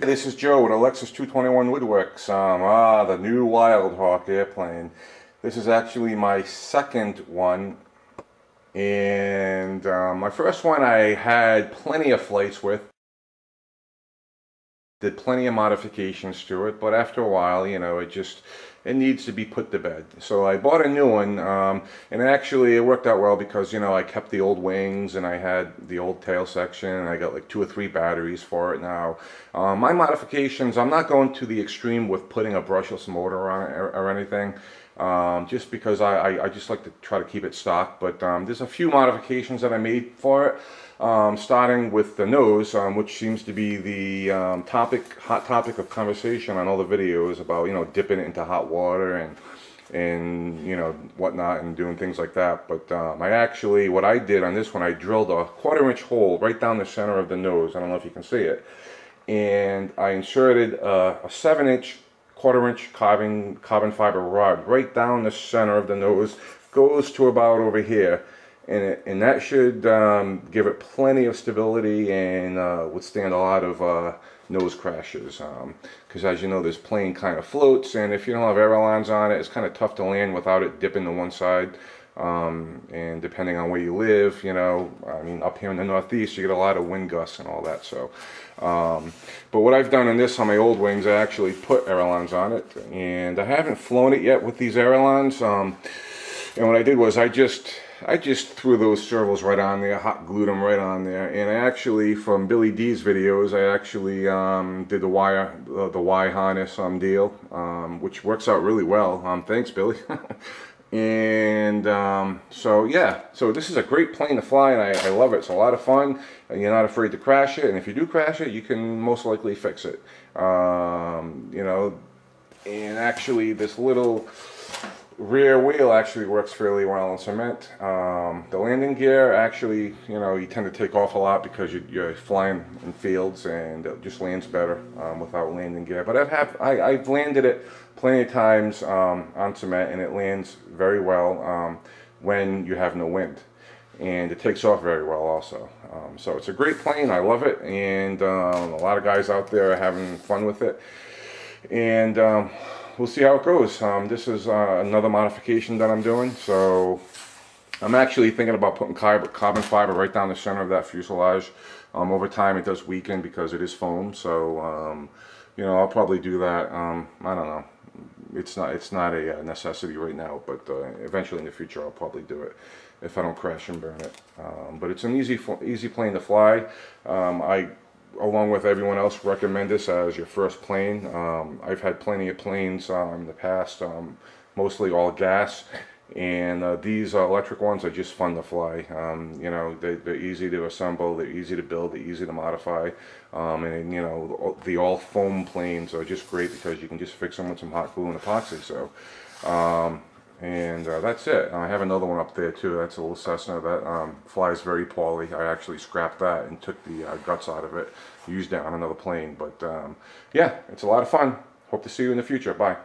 Hey, this is Joe with Alexis 221 Woodworks. The new Wildhawk airplane. This is actually my second one, and my first one I had plenty of flights with. Did plenty of modifications to it, but after a while, you know, it needs to be put to bed. So I bought a new one, and actually it worked out well because, you know, I kept the old wings and I had the old tail section, and I got like 2 or 3 batteries for it now. My modifications, I'm not going to the extreme with putting a brushless motor on it or anything, just because I just like to try to keep it stock. But there's a few modifications that I made for it. Starting with the nose, which seems to be the hot topic of conversation on all the videos about, you know, dipping it into hot water and you know, whatnot, and doing things like that. But what I did on this one, I drilled a 1/4-inch hole right down the center of the nose. I don't know if you can see it, and I inserted a 7-inch 1/4-inch carbon fiber rod right down the center of the nose. Goes to about over here. And that should give it plenty of stability and withstand a lot of nose crashes. Because as you know, this plane kind of floats, and if you don't have ailerons on it, it's kind of tough to land without it dipping to one side. And depending on where you live, you know, I mean, up here in the Northeast, you get a lot of wind gusts and all that. So, but what I've done in this on my old wings, I actually put ailerons on it, and I haven't flown it yet with these ailerons. And what I did was I just threw those servos right on there, hot glued them right on there, and I actually, from Billy D's videos, I actually did the Y harness deal, which works out really well. Thanks, Billy. And so yeah, so this is a great plane to fly, and I love it. It's a lot of fun, and you're not afraid to crash it, and if you do crash it, you can most likely fix it. You know, and actually this little rear wheel actually works fairly well in cement. The landing gear, actually, you know, you tend to take off a lot because you're flying in fields, and it just lands better without landing gear. But I've landed it plenty of times on cement, and it lands very well when you have no wind, and it takes off very well also. So it's a great plane. I love it, and a lot of guys out there are having fun with it, and we'll see how it goes. This is another modification that I'm doing. So I'm actually thinking about putting carbon fiber right down the center of that fuselage. Over time it does weaken because it is foam. So you know, I'll probably do that. I don't know. It's not a necessity right now, but eventually in the future I'll probably do it if I don't crash and burn it. But it's an easy plane to fly. Along with everyone else, recommend this as your first plane. I've had plenty of planes in the past, mostly all gas, and these electric ones are just fun to fly. You know, they're easy to assemble, they're easy to build, they're easy to modify, and you know, the all foam planes are just great because you can just fix them with some hot glue and epoxy. So that's it. I have another one up there too. That's a little Cessna that flies very poorly. I actually scrapped that and took the guts out of it, used it on another plane. But yeah, it's a lot of fun. Hope to see you in the future. Bye.